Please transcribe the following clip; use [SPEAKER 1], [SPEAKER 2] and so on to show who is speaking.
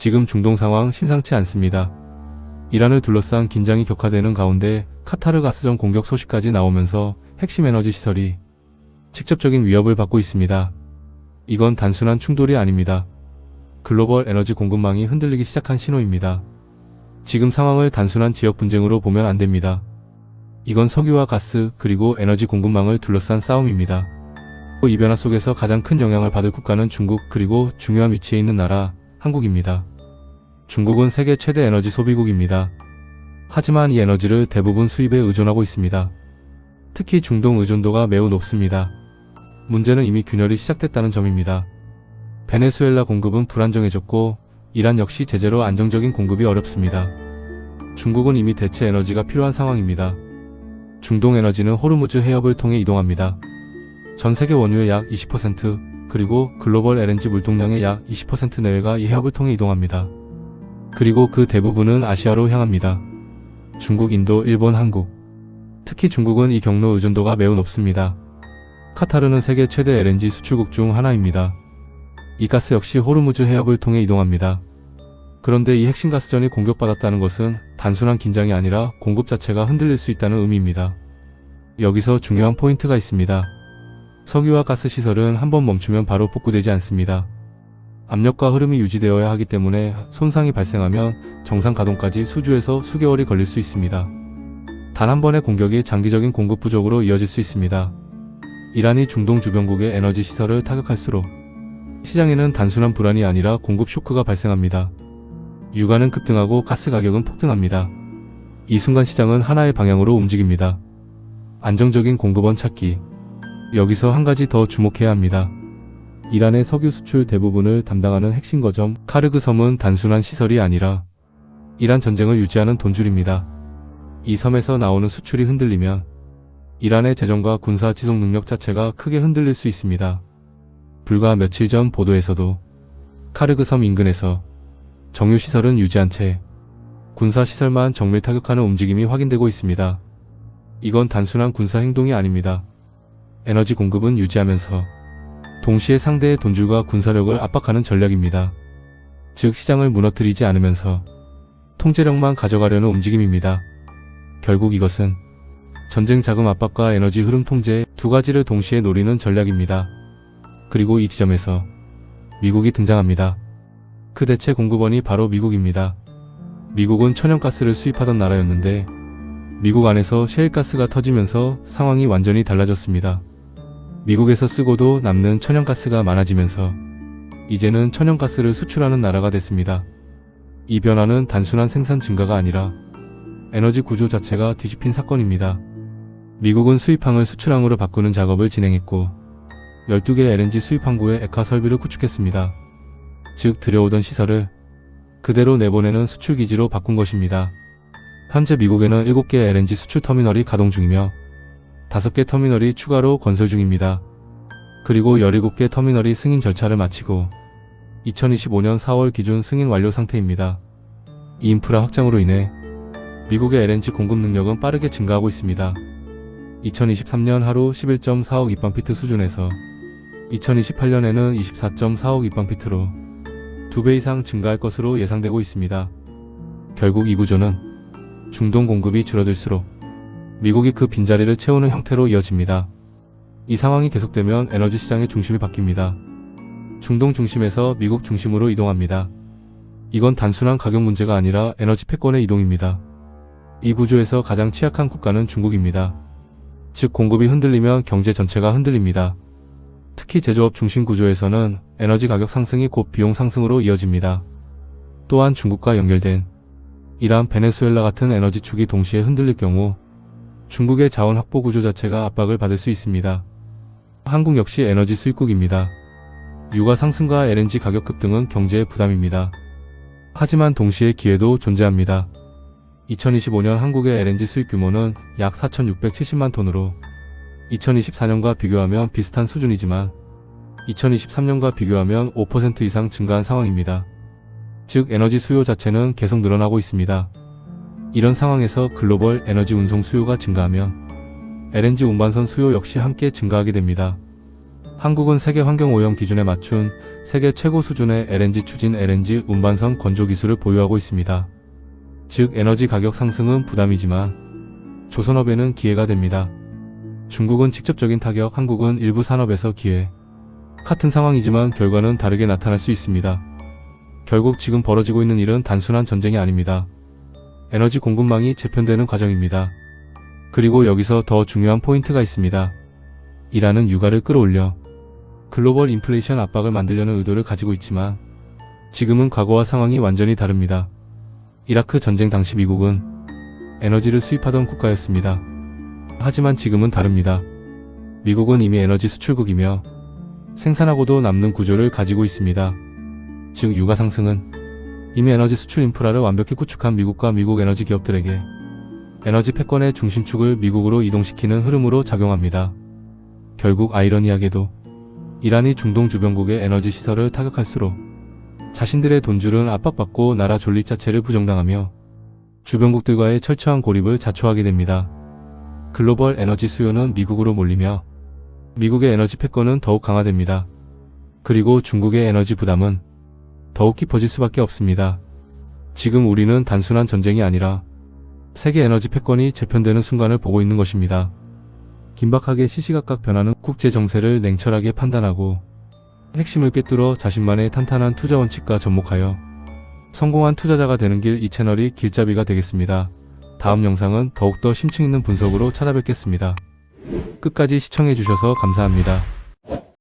[SPEAKER 1] 지금 중동 상황 심상치 않습니다. 이란을 둘러싼 긴장이 격화되는 가운데 카타르 가스전 공격 소식까지 나오면서 핵심 에너지 시설이 직접적인 위협을 받고 있습니다. 이건 단순한 충돌이 아닙니다. 글로벌 에너지 공급망이 흔들리기 시작한 신호입니다. 지금 상황을 단순한 지역 분쟁으로 보면 안 됩니다. 이건 석유와 가스 그리고 에너지 공급망을 둘러싼 싸움입니다. 이 변화 속에서 가장 큰 영향을 받을 국가는 중국 그리고 중요한 위치에 있는 나라 한국입니다. 중국은 세계 최대 에너지 소비국입니다. 하지만 이 에너지를 대부분 수입에 의존하고 있습니다. 특히 중동 의존도가 매우 높습니다. 문제는 이미 균열이 시작됐다는 점입니다. 베네수엘라 공급은 불안정해졌고 이란 역시 제재로 안정적인 공급이 어렵습니다. 중국은 이미 대체 에너지가 필요한 상황입니다. 중동 에너지는 호르무즈 해협을 통해 이동합니다. 전 세계 원유의 약 20% 그리고 글로벌 LNG 물동량의 약 20% 내외가 이 해협을 통해 이동합니다. 그리고 그 대부분은 아시아로 향합니다. 중국, 인도, 일본, 한국. 특히 중국은 이 경로 의존도가 매우 높습니다. 카타르는 세계 최대 LNG 수출국 중 하나입니다. 이 가스 역시 호르무즈 해협을 통해 이동합니다. 그런데 이 핵심 가스전이 공격받았다는 것은 단순한 긴장이 아니라 공급 자체가 흔들릴 수 있다는 의미입니다. 여기서 중요한 포인트가 있습니다. 석유와 가스 시설은 한번 멈추면 바로 복구되지 않습니다. 압력과 흐름이 유지되어야 하기 때문에 손상이 발생하면 정상 가동까지 수주에서 수개월이 걸릴 수 있습니다. 단 한 번의 공격이 장기적인 공급 부족으로 이어질 수 있습니다. 이란이 중동 주변국의 에너지 시설을 타격할수록 시장에는 단순한 불안이 아니라 공급 쇼크가 발생합니다. 유가는 급등하고 가스 가격은 폭등합니다. 이 순간 시장은 하나의 방향으로 움직입니다. 안정적인 공급원 찾기. 여기서 한 가지 더 주목해야 합니다. 이란의 석유 수출 대부분을 담당하는 핵심 거점 카르그 섬은 단순한 시설이 아니라 이란 전쟁을 유지하는 돈줄입니다. 이 섬에서 나오는 수출이 흔들리면 이란의 재정과 군사 지속 능력 자체가 크게 흔들릴 수 있습니다. 불과 며칠 전 보도에서도 카르그 섬 인근에서 정유시설은 유지한 채 군사시설만 정밀 타격하는 움직임이 확인되고 있습니다. 이건 단순한 군사 행동이 아닙니다. 에너지 공급은 유지하면서 동시에 상대의 돈줄과 군사력을 압박하는 전략입니다. 즉 시장을 무너뜨리지 않으면서 통제력만 가져가려는 움직임입니다. 결국 이것은 전쟁 자금 압박과 에너지 흐름 통제 두 가지를 동시에 노리는 전략입니다. 그리고 이 지점에서 미국이 등장합니다. 그 대체 공급원이 바로 미국입니다. 미국은 천연가스를 수입하던 나라였는데 미국 안에서 셰일가스가 터지면서 상황이 완전히 달라졌습니다. 미국에서 쓰고도 남는 천연가스가 많아지면서 이제는 천연가스를 수출하는 나라가 됐습니다. 이 변화는 단순한 생산 증가가 아니라 에너지 구조 자체가 뒤집힌 사건입니다. 미국은 수입항을 수출항으로 바꾸는 작업을 진행했고 12개 LNG 수입항구의 액화 설비를 구축했습니다. 즉 들여오던 시설을 그대로 내보내는 수출기지로 바꾼 것입니다. 현재 미국에는 7개 LNG 수출 터미널이 가동 중이며 5개 터미널이 추가로 건설 중입니다. 그리고 17개 터미널이 승인 절차를 마치고 2025년 4월 기준 승인 완료 상태입니다. 이 인프라 확장으로 인해 미국의 LNG 공급 능력은 빠르게 증가하고 있습니다. 2023년 하루 11.4억 입방피트 수준에서 2028년에는 24.4억 입방피트로 2배 이상 증가할 것으로 예상되고 있습니다. 결국 이 구조는 중동 공급이 줄어들수록 미국이 그 빈자리를 채우는 형태로 이어집니다. 이 상황이 계속되면 에너지 시장의 중심이 바뀝니다. 중동 중심에서 미국 중심으로 이동합니다. 이건 단순한 가격 문제가 아니라 에너지 패권의 이동입니다. 이 구조에서 가장 취약한 국가는 중국입니다. 즉 공급이 흔들리면 경제 전체가 흔들립니다. 특히 제조업 중심 구조에서는 에너지 가격 상승이 곧 비용 상승으로 이어집니다. 또한 중국과 연결된 이란, 베네수엘라 같은 에너지 축이 동시에 흔들릴 경우 중국의 자원 확보 구조 자체가 압박을 받을 수 있습니다. 한국 역시 에너지 수입국입니다. 유가 상승과 LNG 가격 급등은 경제의 부담입니다. 하지만 동시에 기회도 존재합니다. 2025년 한국의 LNG 수입 규모는 약 4,670만 톤으로 2024년과 비교하면 비슷한 수준이지만 2023년과 비교하면 5% 이상 증가한 상황입니다. 즉 에너지 수요 자체는 계속 늘어나고 있습니다. 이런 상황에서 글로벌 에너지 운송 수요가 증가하면 LNG 운반선 수요 역시 함께 증가하게 됩니다. 한국은 세계 환경오염 기준에 맞춘 세계 최고 수준의 LNG 추진 LNG 운반선 건조 기술을 보유하고 있습니다. 즉 에너지 가격 상승은 부담이지만 조선업에는 기회가 됩니다. 중국은 직접적인 타격, 한국은 일부 산업에서 기회. 같은 상황이지만 결과는 다르게 나타날 수 있습니다. 결국 지금 벌어지고 있는 일은 단순한 전쟁이 아닙니다. 에너지 공급망이 재편되는 과정입니다. 그리고 여기서 더 중요한 포인트가 있습니다. 이란은 유가를 끌어올려 글로벌 인플레이션 압박을 만들려는 의도를 가지고 있지만 지금은 과거와 상황이 완전히 다릅니다. 이라크 전쟁 당시 미국은 에너지를 수입하던 국가였습니다. 하지만 지금은 다릅니다. 미국은 이미 에너지 수출국이며 생산하고도 남는 구조를 가지고 있습니다. 즉 유가 상승은 이미 에너지 수출 인프라를 완벽히 구축한 미국과 미국 에너지 기업들에게 에너지 패권의 중심축을 미국으로 이동시키는 흐름으로 작용합니다. 결국 아이러니하게도 이란이 중동 주변국의 에너지 시설을 타격할수록 자신들의 돈줄은 압박받고 나라 존립 자체를 부정당하며 주변국들과의 철저한 고립을 자초하게 됩니다. 글로벌 에너지 수요는 미국으로 몰리며 미국의 에너지 패권은 더욱 강화됩니다. 그리고 중국의 에너지 부담은 더욱 깊어질 수밖에 없습니다. 지금 우리는 단순한 전쟁이 아니라 세계 에너지 패권이 재편되는 순간을 보고 있는 것입니다. 긴박하게 시시각각 변하는 국제 정세를 냉철하게 판단하고 핵심을 꿰뚫어 자신만의 탄탄한 투자 원칙과 접목하여 성공한 투자자가 되는 길, 이 채널이 길잡이가 되겠습니다. 다음 영상은 더욱더 심층 있는 분석으로 찾아뵙겠습니다. 끝까지 시청해주셔서 감사합니다.